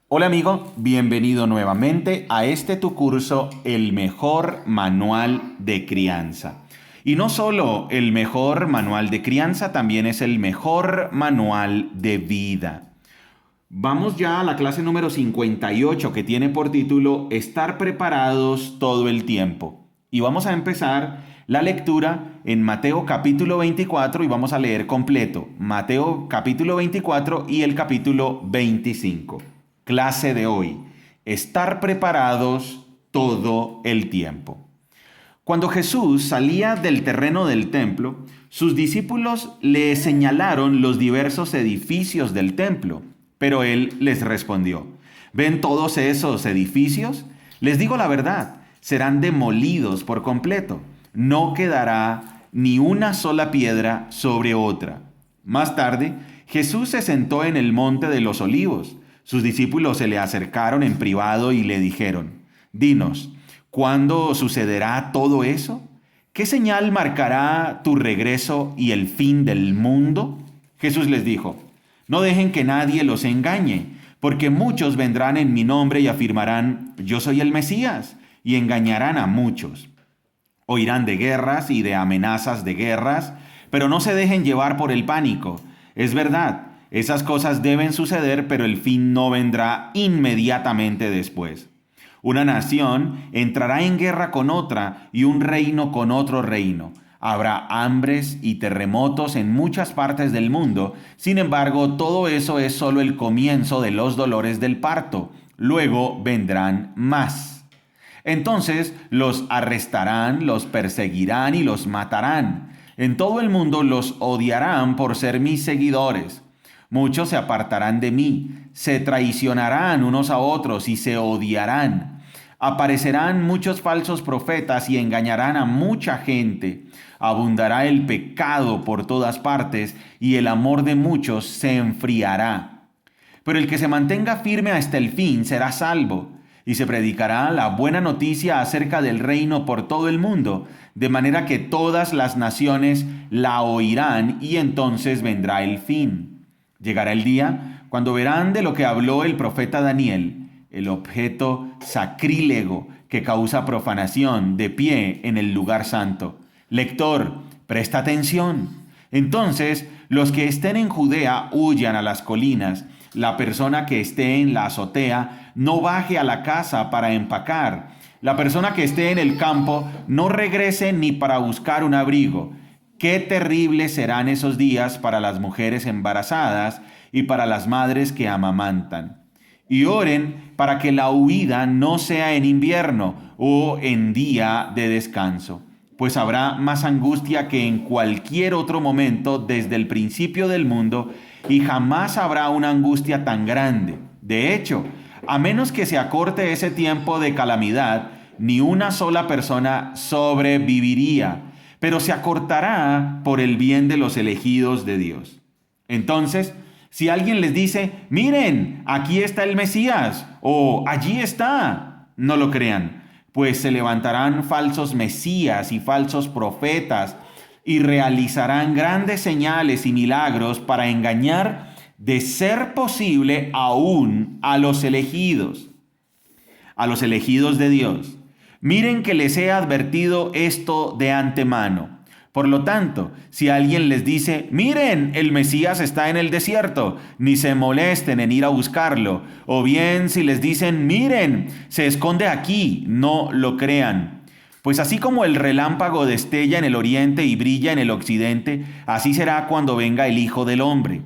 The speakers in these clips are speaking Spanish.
Hola amigo, bienvenido nuevamente a este tu curso, el mejor manual de crianza. Y no solo el mejor manual de crianza, también es el mejor manual de vida. Vamos ya a la clase número 58 que tiene por título Estar preparados todo el tiempo. Y vamos a empezar la lectura en Mateo capítulo 24 y vamos a leer completo Mateo capítulo 24 y el capítulo 25. Clase de hoy. Estar preparados todo el tiempo. Cuando Jesús salía del terreno del templo, sus discípulos le señalaron los diversos edificios del templo, pero él les respondió: ¿Ven todos esos edificios? Les digo la verdad, serán demolidos por completo. No quedará ni una sola piedra sobre otra. Más tarde, Jesús se sentó en el monte de los olivos. Sus discípulos se le acercaron en privado y le dijeron: Dinos, ¿cuándo sucederá todo eso? ¿Qué señal marcará tu regreso y el fin del mundo? Jesús les dijo: No dejen que nadie los engañe, porque muchos vendrán en mi nombre y afirmarán: Yo soy el Mesías, y engañarán a muchos. Oirán de guerras y de amenazas de guerras, pero no se dejen llevar por el pánico. Es verdad, esas cosas deben suceder, pero el fin no vendrá inmediatamente después. Una nación entrará en guerra con otra y un reino con otro reino. Habrá hambres y terremotos en muchas partes del mundo. Sin embargo, todo eso es solo el comienzo de los dolores del parto. Luego vendrán más. Entonces los arrestarán, los perseguirán y los matarán. En todo el mundo los odiarán por ser mis seguidores. Muchos se apartarán de mí, se traicionarán unos a otros y se odiarán. Aparecerán muchos falsos profetas y engañarán a mucha gente. Abundará el pecado por todas partes y el amor de muchos se enfriará. Pero el que se mantenga firme hasta el fin será salvo. Y se predicará la buena noticia acerca del reino por todo el mundo, de manera que todas las naciones la oirán y entonces vendrá el fin. Llegará el día cuando verán de lo que habló el profeta Daniel, el objeto sacrílego que causa profanación de pie en el lugar santo. Lector, presta atención. Entonces, los que estén en Judea huyan a las colinas. La persona que esté en la azotea no baje a la casa para empacar. La persona que esté en el campo no regrese ni para buscar un abrigo. Qué terribles serán esos días para las mujeres embarazadas y para las madres que amamantan. Y oren para que la huida no sea en invierno o en día de descanso, pues habrá más angustia que en cualquier otro momento desde el principio del mundo, y jamás habrá una angustia tan grande. De hecho, a menos que se acorte ese tiempo de calamidad, ni una sola persona sobreviviría, pero se acortará por el bien de los elegidos de Dios. Entonces, si alguien les dice: miren, aquí está el Mesías, o allí está, no lo crean, pues se levantarán falsos mesías y falsos profetas y realizarán grandes señales y milagros para engañar, de ser posible, aún a los elegidos de Dios. Miren que les he advertido esto de antemano. Por lo tanto, si alguien les dice: miren, el Mesías está en el desierto, ni se molesten en ir a buscarlo. O bien si les dicen: miren, se esconde aquí, no lo crean. Pues así como el relámpago destella en el oriente y brilla en el occidente, así será cuando venga el Hijo del Hombre.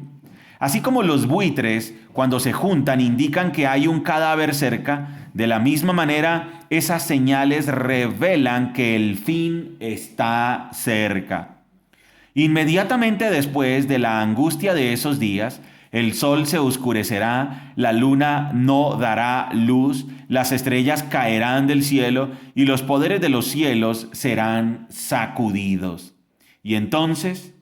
Así como los buitres, cuando se juntan, indican que hay un cadáver cerca, de la misma manera, esas señales revelan que el fin está cerca. Inmediatamente después de la angustia de esos días, el sol se oscurecerá, la luna no dará luz, las estrellas caerán del cielo y los poderes de los cielos serán sacudidos. Y entonces,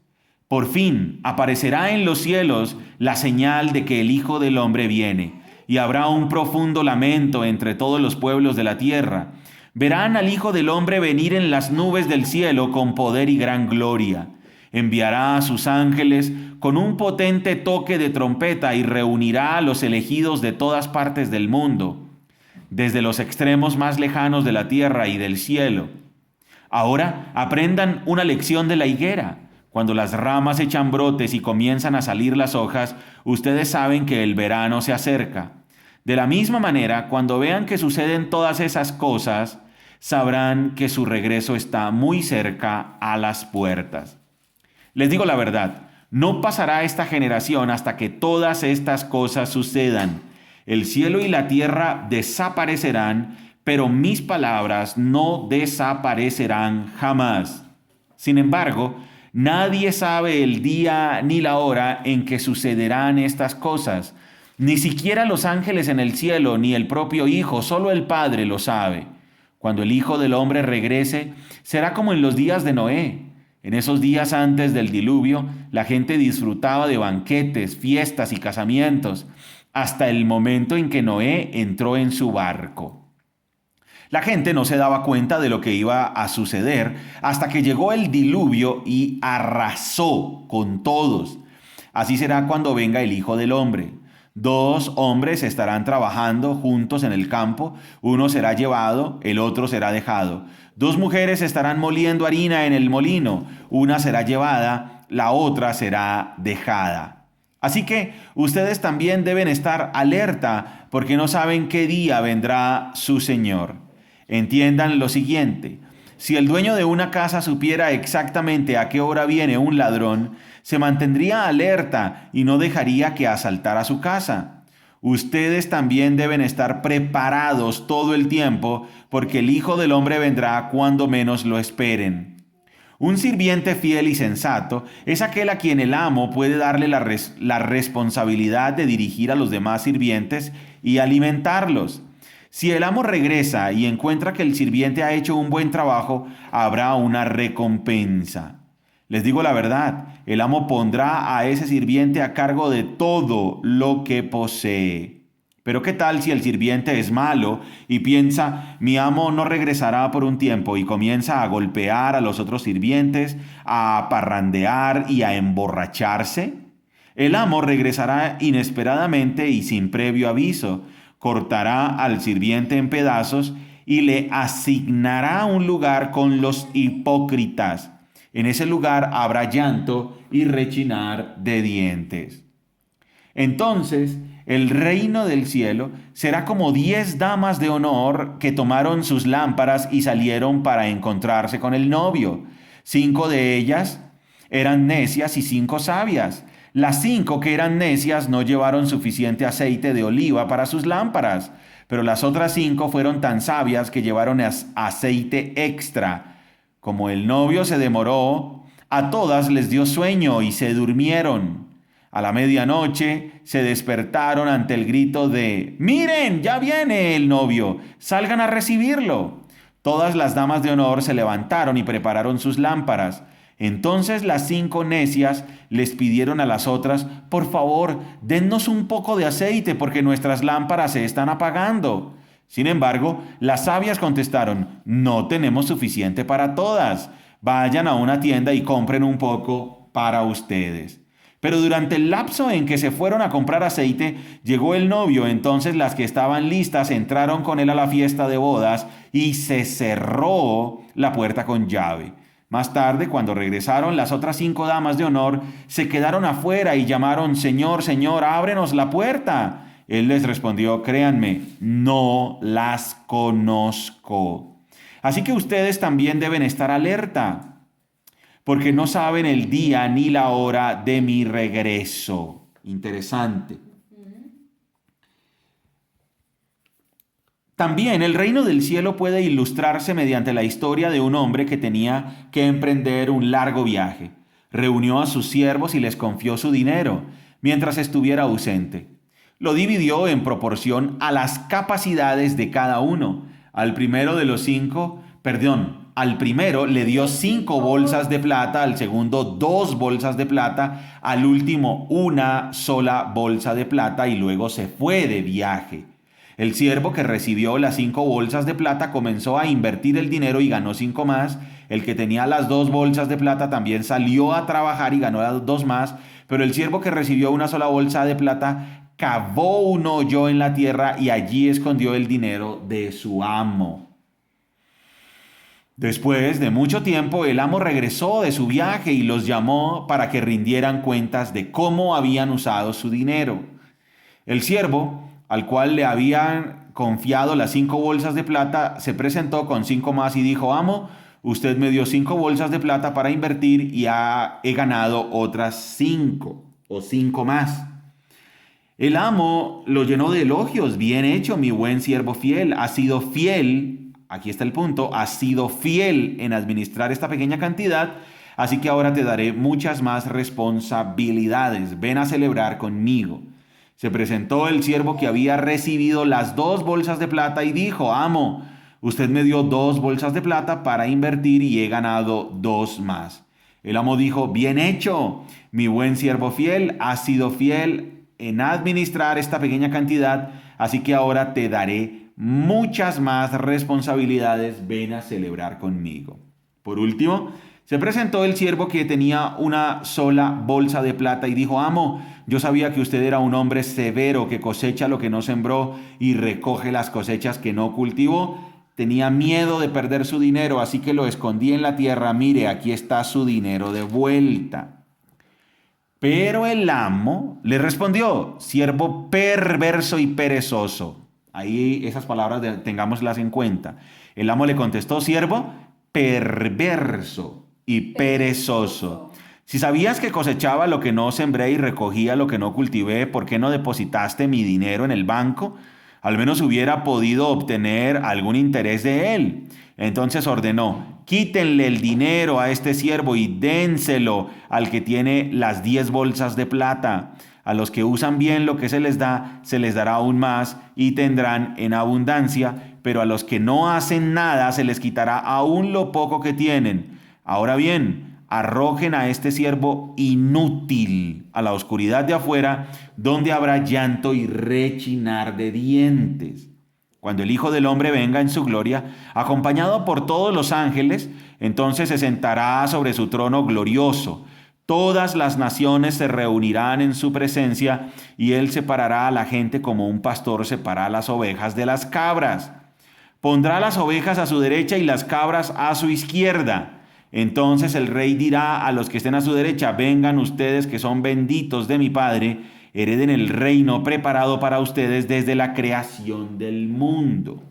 por fin, aparecerá en los cielos la señal de que el Hijo del Hombre viene, y habrá un profundo lamento entre todos los pueblos de la tierra. Verán al Hijo del Hombre venir en las nubes del cielo con poder y gran gloria. Enviará a sus ángeles con un potente toque de trompeta y reunirá a los elegidos de todas partes del mundo, desde los extremos más lejanos de la tierra y del cielo. Ahora aprendan una lección de la higuera. Cuando las ramas echan brotes y comienzan a salir las hojas, ustedes saben que el verano se acerca. De la misma manera, cuando vean que suceden todas esas cosas, sabrán que su regreso está muy cerca a las puertas. Les digo la verdad, no pasará esta generación hasta que todas estas cosas sucedan. El cielo y la tierra desaparecerán, pero mis palabras no desaparecerán jamás. Sin embargo, nadie sabe el día ni la hora en que sucederán estas cosas. Ni siquiera los ángeles en el cielo, ni el propio Hijo, solo el Padre lo sabe. Cuando el Hijo del Hombre regrese, será como en los días de Noé. En esos días antes del diluvio, la gente disfrutaba de banquetes, fiestas y casamientos, hasta el momento en que Noé entró en su barco. La gente no se daba cuenta de lo que iba a suceder hasta que llegó el diluvio y arrasó con todos. Así será cuando venga el Hijo del Hombre. 2 hombres estarán trabajando juntos en el campo, uno será llevado, el otro será dejado. 2 mujeres estarán moliendo harina en el molino, una será llevada, la otra será dejada. Así que ustedes también deben estar alerta porque no saben qué día vendrá su Señor. Entiendan lo siguiente: si el dueño de una casa supiera exactamente a qué hora viene un ladrón, se mantendría alerta y no dejaría que asaltara su casa. Ustedes también deben estar preparados todo el tiempo, porque el Hijo del Hombre vendrá cuando menos lo esperen. Un sirviente fiel y sensato es aquel a quien el amo puede darle la responsabilidad de dirigir a los demás sirvientes y alimentarlos. Si el amo regresa y encuentra que el sirviente ha hecho un buen trabajo, habrá una recompensa. Les digo la verdad, el amo pondrá a ese sirviente a cargo de todo lo que posee. Pero ¿qué tal si el sirviente es malo y piensa, mi amo no regresará por un tiempo, y comienza a golpear a los otros sirvientes, a parrandear y a emborracharse? El amo regresará inesperadamente y sin previo aviso, cortará al sirviente en pedazos y le asignará un lugar con los hipócritas. En ese lugar habrá llanto y rechinar de dientes. Entonces, el reino del cielo será como 10 damas de honor que tomaron sus lámparas y salieron para encontrarse con el novio. 5 de ellas eran necias y 5 sabias. Las 5 que eran necias no llevaron suficiente aceite de oliva para sus lámparas, pero las otras 5 fueron tan sabias que llevaron aceite extra. Como el novio se demoró, a todas les dio sueño y se durmieron. A la medianoche se despertaron ante el grito de «¡Miren, ya viene el novio! ¡Salgan a recibirlo!». Todas las damas de honor se levantaron y prepararon sus lámparas. Entonces las 5 necias les pidieron a las otras, «Por favor, dennos un poco de aceite porque nuestras lámparas se están apagando». Sin embargo, las sabias contestaron, «No tenemos suficiente para todas. Vayan a una tienda y compren un poco para ustedes». Pero durante el lapso en que se fueron a comprar aceite, llegó el novio. Entonces las que estaban listas entraron con él a la fiesta de bodas y se cerró la puerta con llave. Más tarde, cuando regresaron, las otras 5 damas de honor se quedaron afuera y llamaron, «Señor, Señor, ábrenos la puerta». Él les respondió, «Créanme, no las conozco». Así que ustedes también deben estar alerta, porque no saben el día ni la hora de mi regreso. Interesante. También el reino del cielo puede ilustrarse mediante la historia de un hombre que tenía que emprender un largo viaje. Reunió a sus siervos y les confió su dinero mientras estuviera ausente. Lo dividió en proporción a las capacidades de cada uno. Al primero le dio 5 bolsas de plata, al segundo 2 bolsas de plata, al último 1 sola bolsa de plata y luego se fue de viaje. El siervo que recibió las 5 bolsas de plata comenzó a invertir el dinero y ganó 5 más. El que tenía las 2 bolsas de plata también salió a trabajar y ganó las 2 más. Pero el siervo que recibió una sola bolsa de plata cavó un hoyo en la tierra y allí escondió el dinero de su amo. Después de mucho tiempo, el amo regresó de su viaje y los llamó para que rindieran cuentas de cómo habían usado su dinero. El siervo, al cual le habían confiado las 5 bolsas de plata, se presentó con 5 más y dijo: amo, usted me dio 5 bolsas de plata para invertir y he ganado otras 5 o 5 más. El amo lo llenó de elogios. Bien hecho, mi buen siervo fiel. Has sido fiel, aquí está el punto, has sido fiel en administrar esta pequeña cantidad, así que ahora te daré muchas más responsabilidades. Ven a celebrar conmigo. Se presentó el siervo que había recibido las 2 bolsas de plata y dijo: amo, usted me dio 2 bolsas de plata para invertir y he ganado 2 más. El amo dijo: bien hecho, mi buen siervo fiel, has sido fiel en administrar esta pequeña cantidad, así que ahora te daré muchas más responsabilidades. Ven a celebrar conmigo. Por último, se presentó el siervo que tenía una sola bolsa de plata y dijo: amo, yo sabía que usted era un hombre severo que cosecha lo que no sembró y recoge las cosechas que no cultivó. Tenía miedo de perder su dinero, así que lo escondí en la tierra. Mire, aquí está su dinero de vuelta. Pero el amo le respondió: siervo perverso y perezoso. Ahí esas palabras tengámoslas en cuenta. El amo le contestó: siervo perverso y perezoso. Si sabías que cosechaba lo que no sembré y recogía lo que no cultivé, ¿por qué no depositaste mi dinero en el banco? Al menos hubiera podido obtener algún interés de él. Entonces ordenó: quítenle el dinero a este siervo y dénselo al que tiene las 10 bolsas de plata. A los que usan bien lo que se les dará aún más y tendrán en abundancia, pero a los que no hacen nada se les quitará aún lo poco que tienen. Ahora bien, arrojen a este siervo inútil a la oscuridad de afuera, donde habrá llanto y rechinar de dientes. Cuando el Hijo del Hombre venga en su gloria, acompañado por todos los ángeles, entonces se sentará sobre su trono glorioso. Todas las naciones se reunirán en su presencia y él separará a la gente como un pastor separa a las ovejas de las cabras. Pondrá las ovejas a su derecha y las cabras a su izquierda. Entonces el rey dirá a los que estén a su derecha: vengan ustedes que son benditos de mi Padre, hereden el reino preparado para ustedes desde la creación del mundo.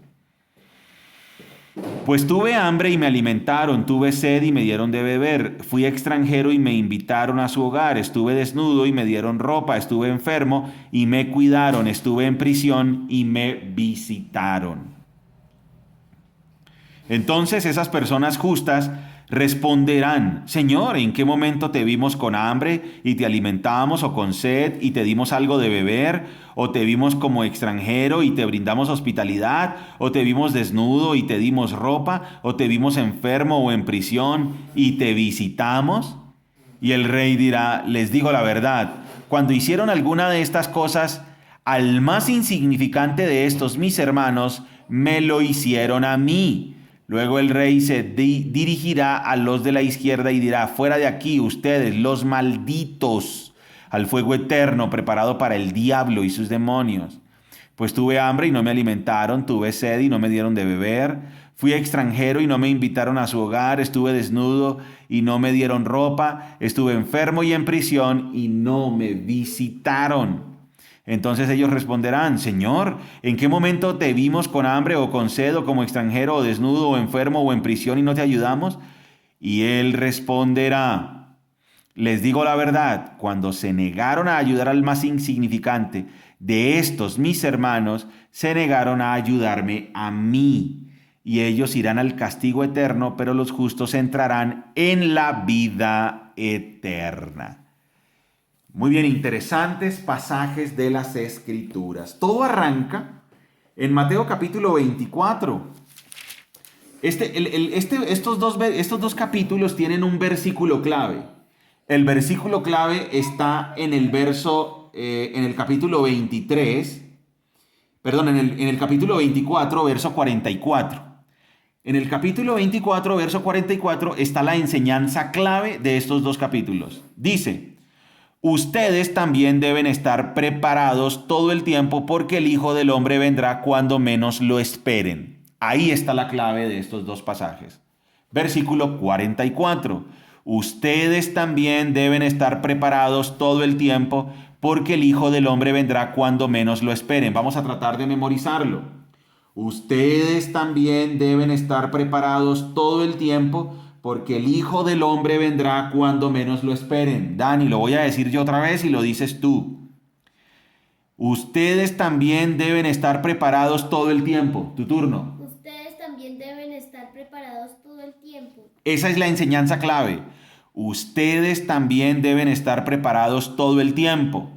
Pues tuve hambre y me alimentaron, tuve sed y me dieron de beber, fui extranjero y me invitaron a su hogar, estuve desnudo y me dieron ropa, estuve enfermo y me cuidaron, estuve en prisión y me visitaron. Entonces esas personas justas responderán: Señor, ¿en qué momento te vimos con hambre y te alimentamos, o con sed y te dimos algo de beber? ¿O te vimos como extranjero y te brindamos hospitalidad? ¿O te vimos desnudo y te dimos ropa? ¿O te vimos enfermo o en prisión y te visitamos? Y el rey dirá: les digo la verdad, cuando hicieron alguna de estas cosas al más insignificante de estos mis hermanos, me lo hicieron a mí. Luego el rey se dirigirá a los de la izquierda y dirá: fuera de aquí ustedes, los malditos, al fuego eterno preparado para el diablo y sus demonios. Pues tuve hambre y no me alimentaron, tuve sed y no me dieron de beber, fui extranjero y no me invitaron a su hogar, estuve desnudo y no me dieron ropa, estuve enfermo y en prisión y no me visitaron. Entonces ellos responderán: Señor, ¿en qué momento te vimos con hambre o con sed o como extranjero o desnudo o enfermo o en prisión y no te ayudamos? Y él responderá: les digo la verdad, cuando se negaron a ayudar al más insignificante de estos mis hermanos, se negaron a ayudarme a mí. Y ellos irán al castigo eterno, pero los justos entrarán en la vida eterna. Muy bien, interesantes pasajes de las Escrituras. Todo arranca en Mateo capítulo 24. Estos dos capítulos tienen un versículo clave. El versículo clave está en el capítulo 23 Perdón, en el capítulo 24, verso 44. En el capítulo 24, verso 44, está la enseñanza clave de estos dos capítulos. Dice: ustedes también deben estar preparados todo el tiempo porque el Hijo del Hombre vendrá cuando menos lo esperen. Ahí está la clave de estos dos pasajes. Versículo 44. Ustedes también deben estar preparados todo el tiempo porque el Hijo del Hombre vendrá cuando menos lo esperen. Vamos a tratar de memorizarlo. Ustedes también deben estar preparados todo el tiempo porque el Hijo del Hombre vendrá cuando menos lo esperen. Dani, lo voy a decir yo otra vez y lo dices tú. Ustedes también deben estar preparados todo el tiempo. Tu turno. Ustedes también deben estar preparados todo el tiempo. Esa es la enseñanza clave. Ustedes también deben estar preparados todo el tiempo.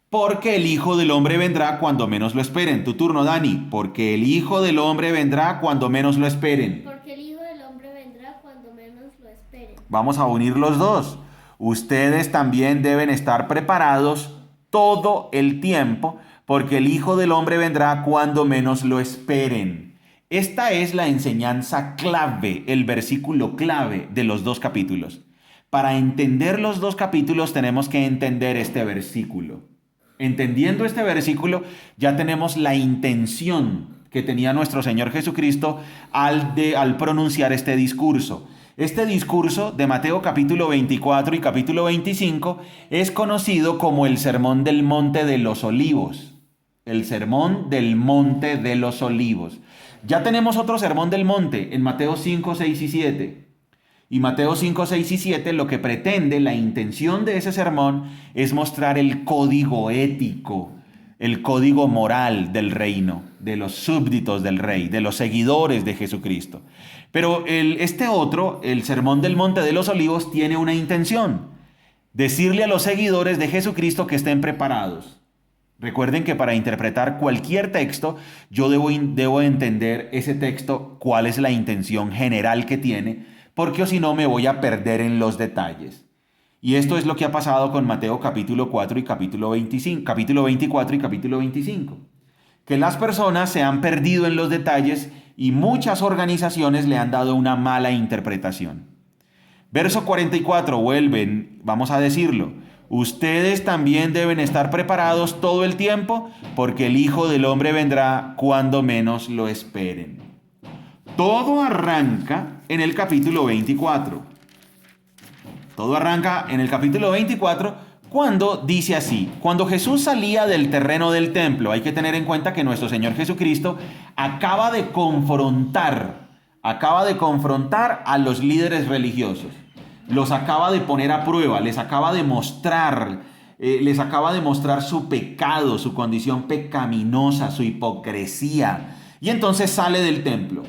Porque el Hijo del Hombre vendrá cuando menos lo esperen. Tu turno, Dani. Porque el Hijo del Hombre vendrá cuando menos lo esperen. Porque el Hijo del Hombre vendrá cuando menos lo esperen. Vamos a unir los dos. Ustedes también deben estar preparados todo el tiempo, porque el Hijo del Hombre vendrá cuando menos lo esperen. Esta es la enseñanza clave, el versículo clave de los dos capítulos. Para entender los dos capítulos tenemos que entender este versículo. Entendiendo este versículo, ya tenemos la intención que tenía nuestro Señor Jesucristo al pronunciar este discurso. Este discurso de Mateo capítulo 24 y capítulo 25 es conocido como el Sermón del Monte de los Olivos. El Sermón del Monte de los Olivos. Ya tenemos otro Sermón del Monte en Mateo 5, 6 y 7. Y Mateo 5, 6 y 7 lo que pretende, la intención de ese sermón es mostrar el código ético, el código moral del reino, de los súbditos del rey, de los seguidores de Jesucristo. Pero este otro, el Sermón del Monte de los Olivos, tiene una intención: decirle a los seguidores de Jesucristo que estén preparados. Recuerden que para interpretar cualquier texto, yo debo entender ese texto, cuál es la intención general que tiene, porque o si no me voy a perder en los detalles. Y esto es lo que ha pasado con Mateo capítulo 4 y capítulo 25, capítulo 24 y capítulo 25. Que las personas se han perdido en los detalles y muchas organizaciones le han dado una mala interpretación. Verso 44, vuelven, vamos a decirlo. Ustedes también deben estar preparados todo el tiempo porque el Hijo del Hombre vendrá cuando menos lo esperen. Todo arranca en el capítulo 24. Todo arranca en el capítulo 24 cuando dice así: cuando Jesús salía del terreno del templo. Hay que tener en cuenta que nuestro Señor Jesucristo acaba de confrontar a los líderes religiosos. Los acaba de poner a prueba, les acaba de mostrar su pecado, su condición pecaminosa, su hipocresía. Y entonces sale del templo.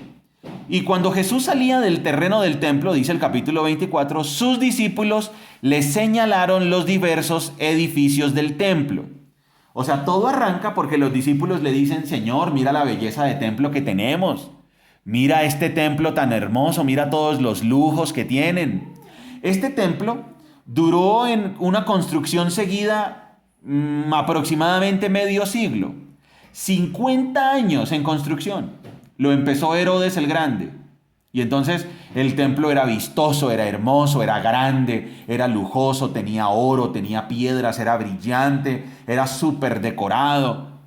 Y cuando Jesús salía del terreno del templo, dice el capítulo 24, sus discípulos le señalaron los diversos edificios del templo. O sea, todo arranca porque los discípulos le dicen: Señor, mira la belleza de templo que tenemos. Mira este templo tan hermoso, mira todos los lujos que tienen. Este templo duró en una construcción seguida aproximadamente medio siglo. 50 años en construcción. Lo empezó Herodes el Grande. Y entonces el templo era vistoso, era hermoso, era grande, era lujoso, tenía oro, tenía piedras, era brillante, era súper decorado.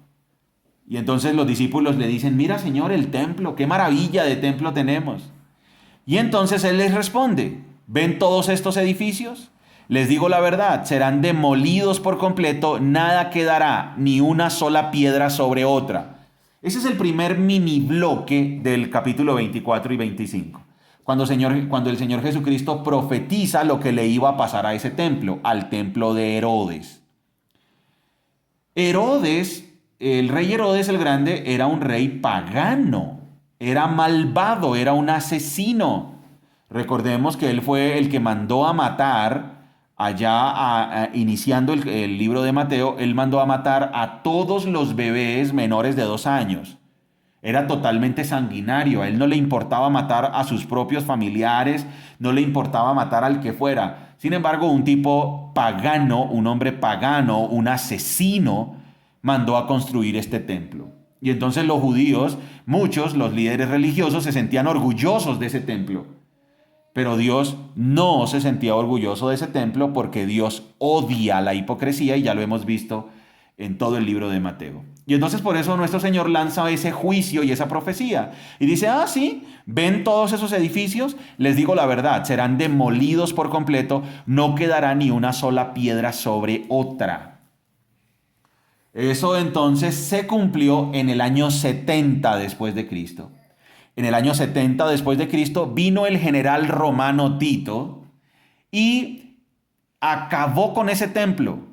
Y entonces los discípulos le dicen: mira, Señor, el templo, qué maravilla de templo tenemos. Y entonces Él les responde: ¿ven todos estos edificios? Les digo la verdad, serán demolidos por completo, nada quedará, ni una sola piedra sobre otra. Ese es el primer mini bloque del capítulo 24 y 25. Cuando el Señor Jesucristo profetiza lo que le iba a pasar a ese templo, al templo de Herodes. Herodes, el rey Herodes el Grande, era un rey pagano, era malvado, era un asesino. Recordemos que él fue el que mandó a matar, iniciando el libro de Mateo, él mandó a matar a todos los bebés menores de 2 años. Era totalmente sanguinario, a él no le importaba matar a sus propios familiares, no le importaba matar al que fuera. Sin embargo, un tipo pagano, un hombre pagano, un asesino, mandó a construir este templo. Y entonces los judíos, muchos, los líderes religiosos, se sentían orgullosos de ese templo. Pero Dios no se sentía orgulloso de ese templo porque Dios odia la hipocresía y ya lo hemos visto en todo el libro de Mateo. Y entonces por eso nuestro Señor lanza ese juicio y esa profecía. Y dice, sí, ven todos esos edificios, les digo la verdad, serán demolidos por completo, no quedará ni una sola piedra sobre otra. Eso entonces se cumplió en el año 70 después de Cristo. En el año 70 después de Cristo vino el general romano Tito y acabó con ese templo.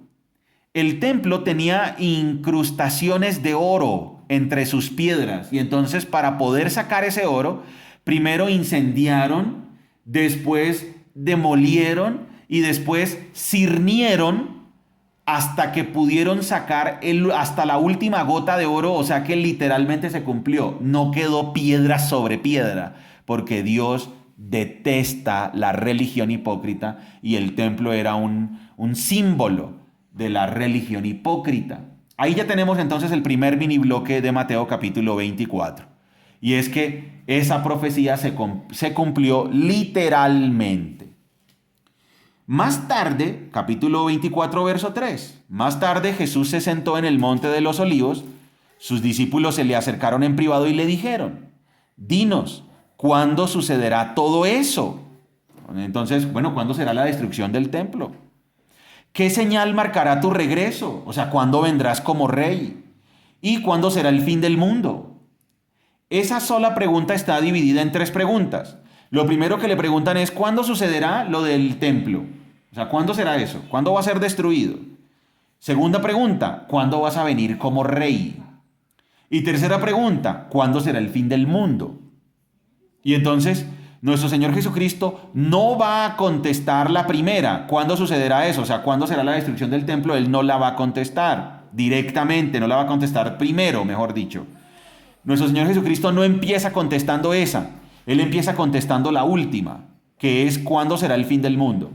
El templo tenía incrustaciones de oro entre sus piedras y entonces para poder sacar ese oro, primero incendiaron, después demolieron y después cirnieron hasta que pudieron sacar hasta la última gota de oro, o sea que literalmente se cumplió. No quedó piedra sobre piedra, porque Dios detesta la religión hipócrita y el templo era un símbolo de la religión hipócrita. Ahí ya tenemos entonces el primer mini bloque de Mateo capítulo 24. Y es que esa profecía se cumplió literalmente. Más tarde, capítulo 24, verso 3. Más tarde Jesús se sentó en el monte de los olivos. Sus discípulos se le acercaron en privado y le dijeron, dinos, ¿cuándo sucederá todo eso? Entonces, ¿cuándo será la destrucción del templo? ¿Qué señal marcará tu regreso? O sea, ¿cuándo vendrás como rey? ¿Y cuándo será el fin del mundo? Esa sola pregunta está dividida en 3 preguntas. Lo primero que le preguntan es, ¿cuándo sucederá lo del templo? O sea, ¿cuándo será eso? ¿Cuándo va a ser destruido? Segunda pregunta, ¿cuándo vas a venir como rey? Y tercera pregunta, ¿cuándo será el fin del mundo? Y entonces, nuestro Señor Jesucristo no va a contestar la primera, ¿cuándo sucederá eso? O sea, ¿cuándo será la destrucción del templo? Él no la va a contestar directamente, no la va a contestar primero, mejor dicho. Nuestro Señor Jesucristo no empieza contestando esa, Él empieza contestando la última, que es ¿cuándo será el fin del mundo?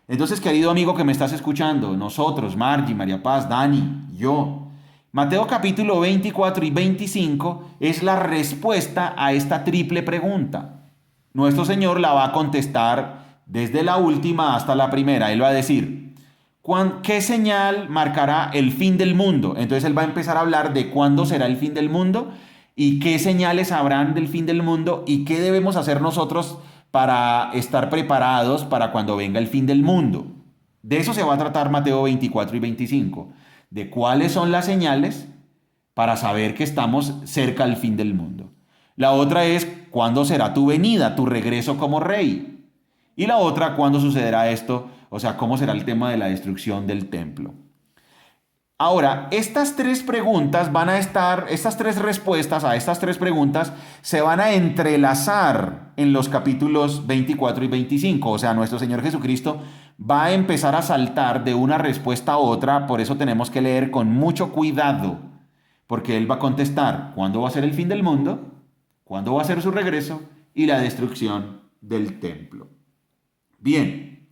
Entonces, querido amigo que me estás escuchando, nosotros, Margie, María Paz, Dani, yo, Mateo capítulo 24 y 25 es la respuesta a esta triple pregunta. Nuestro Señor la va a contestar desde la última hasta la primera. Él va a decir, ¿qué señal marcará el fin del mundo? Entonces Él va a empezar a hablar de cuándo será el fin del mundo y qué señales habrán del fin del mundo y qué debemos hacer nosotros para estar preparados para cuando venga el fin del mundo. De eso se va a tratar Mateo 24 y 25, de cuáles son las señales para saber que estamos cerca al fin del mundo. La otra es cuándo será tu venida, tu regreso como rey. Y la otra, cuándo sucederá esto, o sea, cómo será el tema de la destrucción del templo. Ahora, estas 3 preguntas estas 3 respuestas a estas 3 preguntas se van a entrelazar en los capítulos 24 y 25. O sea, nuestro Señor Jesucristo va a empezar a saltar de una respuesta a otra, por eso tenemos que leer con mucho cuidado, porque Él va a contestar cuándo va a ser el fin del mundo, cuándo va a ser su regreso y la destrucción del templo. Bien,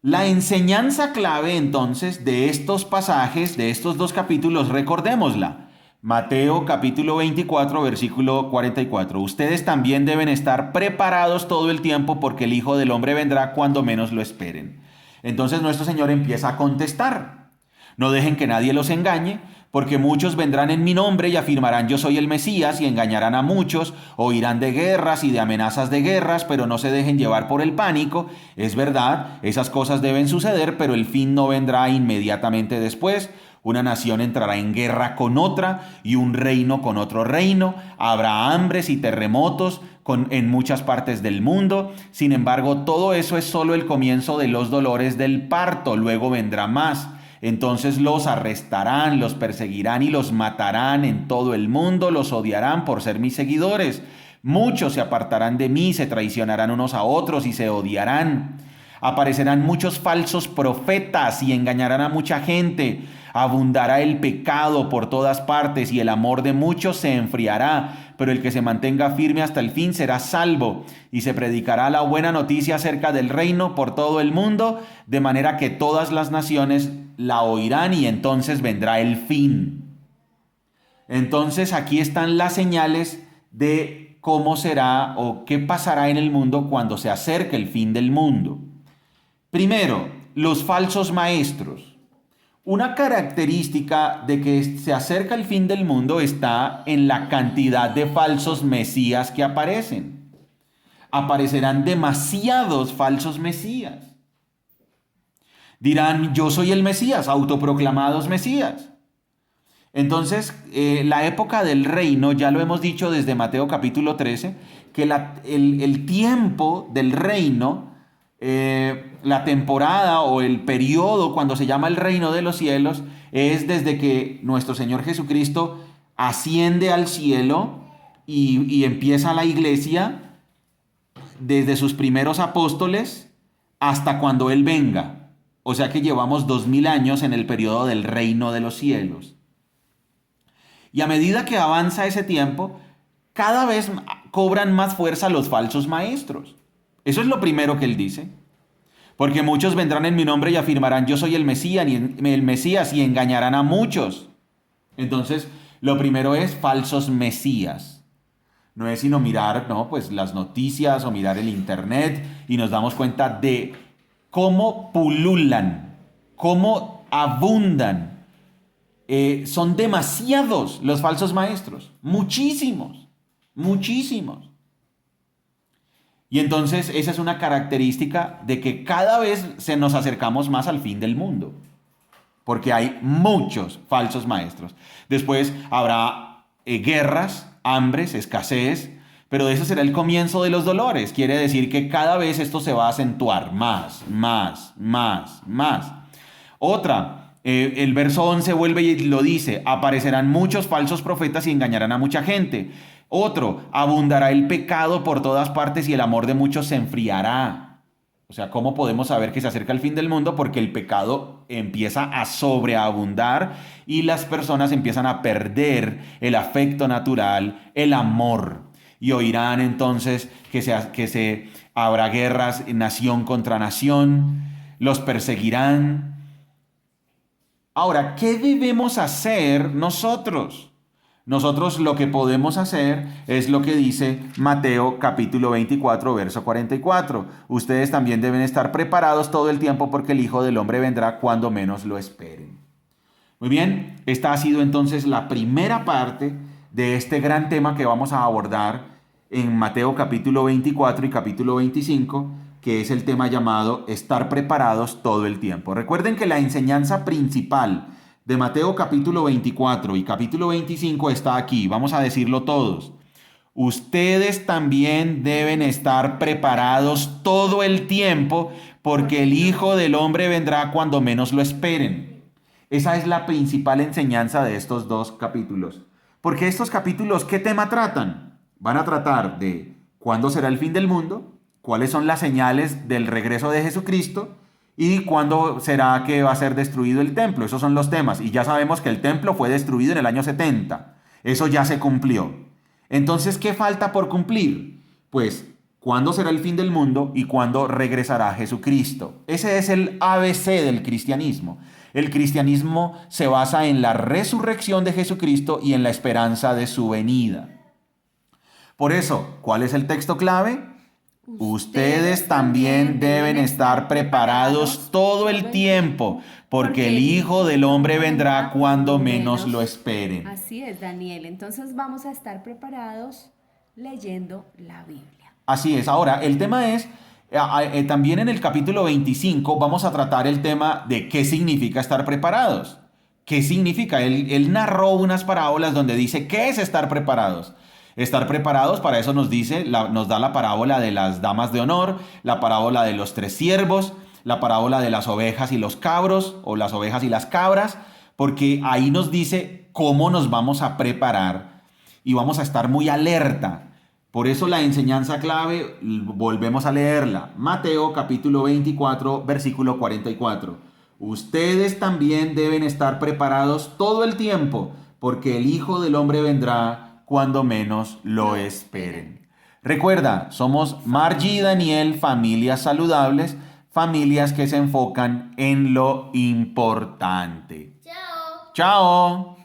la enseñanza clave entonces de estos pasajes, de estos 2 capítulos, recordémosla. Mateo capítulo 24, versículo 44. Ustedes también deben estar preparados todo el tiempo porque el Hijo del Hombre vendrá cuando menos lo esperen. Entonces nuestro Señor empieza a contestar. No dejen que nadie los engañe, porque muchos vendrán en mi nombre y afirmarán yo soy el Mesías y engañarán a muchos, oirán de guerras y de amenazas de guerras, pero no se dejen llevar por el pánico. Es verdad, esas cosas deben suceder, pero el fin no vendrá inmediatamente después. Una nación entrará en guerra con otra y un reino con otro reino. Habrá hambres y terremotos en muchas partes del mundo. Sin embargo, todo eso es solo el comienzo de los dolores del parto. Luego vendrá más. Entonces los arrestarán, los perseguirán y los matarán en todo el mundo, los odiarán por ser mis seguidores. Muchos se apartarán de mí, se traicionarán unos a otros y se odiarán. Aparecerán muchos falsos profetas y engañarán a mucha gente. Abundará el pecado por todas partes y el amor de muchos se enfriará, pero el que se mantenga firme hasta el fin será salvo. Y se predicará la buena noticia acerca del reino por todo el mundo, de manera que todas las naciones la oirán y entonces vendrá el fin. Entonces aquí están las señales de cómo será o qué pasará en el mundo cuando se acerque el fin del mundo. Primero, los falsos maestros. Una característica de que se acerca el fin del mundo está en la cantidad de falsos mesías que aparecen. Aparecerán demasiados falsos mesías. Dirán, yo soy el Mesías, autoproclamados Mesías. Entonces, la época del reino, ya lo hemos dicho desde Mateo capítulo 13, que el tiempo del reino, la temporada o el periodo cuando se llama el reino de los cielos, es desde que nuestro Señor Jesucristo asciende al cielo y empieza la iglesia, desde sus primeros apóstoles hasta cuando Él venga. O sea que llevamos 2000 años en el periodo del reino de los cielos. Y a medida que avanza ese tiempo, cada vez cobran más fuerza los falsos maestros. Eso es lo primero que Él dice. Porque muchos vendrán en mi nombre y afirmarán, yo soy el Mesías y engañarán a muchos. Entonces, lo primero es falsos mesías. No es sino mirar, ¿no?, pues las noticias o mirar el internet y nos damos cuenta de cómo pululan, cómo abundan. Son demasiados los falsos maestros, muchísimos, muchísimos. Y entonces esa es una característica de que cada vez se nos acercamos más al fin del mundo, porque hay muchos falsos maestros. Después habrá guerras, hambres, escasez, pero ese será el comienzo de los dolores. Quiere decir que cada vez esto se va a acentuar más. Otra, el verso 11 vuelve y lo dice, aparecerán muchos falsos profetas y engañarán a mucha gente. Otro, abundará el pecado por todas partes y el amor de muchos se enfriará. O sea, ¿cómo podemos saber que se acerca el fin del mundo? Porque el pecado empieza a sobreabundar y las personas empiezan a perder el afecto natural, el amor. Y oirán entonces que habrá guerras nación contra nación, los perseguirán. Ahora, ¿qué debemos hacer nosotros? Nosotros lo que podemos hacer es lo que dice Mateo capítulo 24, verso 44. Ustedes también deben estar preparados todo el tiempo porque el Hijo del Hombre vendrá cuando menos lo esperen. Muy bien, esta ha sido entonces la primera parte de este gran tema que vamos a abordar en Mateo capítulo 24 y capítulo 25, que es el tema llamado estar preparados todo el tiempo. Recuerden que la enseñanza principal de Mateo capítulo 24 y capítulo 25 está aquí. Vamos a decirlo todos. Ustedes también deben estar preparados todo el tiempo porque el Hijo del Hombre vendrá cuando menos lo esperen. Esa es la principal enseñanza de estos dos capítulos. Porque estos capítulos, ¿qué tema tratan? Van a tratar de cuándo será el fin del mundo, cuáles son las señales del regreso de Jesucristo y cuándo será que va a ser destruido el templo. Esos son los temas. Y ya sabemos que el templo fue destruido en el año 70. Eso ya se cumplió. Entonces, ¿qué falta por cumplir? Pues, ¿cuándo será el fin del mundo y cuándo regresará Jesucristo? Ese es el ABC del cristianismo. El cristianismo se basa en la resurrección de Jesucristo y en la esperanza de su venida. Por eso, ¿cuál es el texto clave? Ustedes también deben estar preparados todo el tiempo, porque el Hijo del Hombre vendrá cuando menos lo esperen. Así es, Daniel. Entonces vamos a estar preparados leyendo la Biblia. Así es. Ahora, el tema es, también en el capítulo 25 vamos a tratar el tema de qué significa estar preparados. ¿Qué significa? Él narró unas parábolas donde dice, ¿qué es estar preparados? Estar preparados, para eso nos da la parábola de las damas de honor, la parábola de los 3 siervos, la parábola de las ovejas y los cabros, o las ovejas y las cabras, porque ahí nos dice cómo nos vamos a preparar y vamos a estar muy alerta. Por eso la enseñanza clave, volvemos a leerla. Mateo capítulo 24, versículo 44. Ustedes también deben estar preparados todo el tiempo, porque el Hijo del Hombre vendrá cuando menos lo esperen. Recuerda, somos Margie y Daniel, familias saludables, familias que se enfocan en lo importante. Chao. ¡Chao!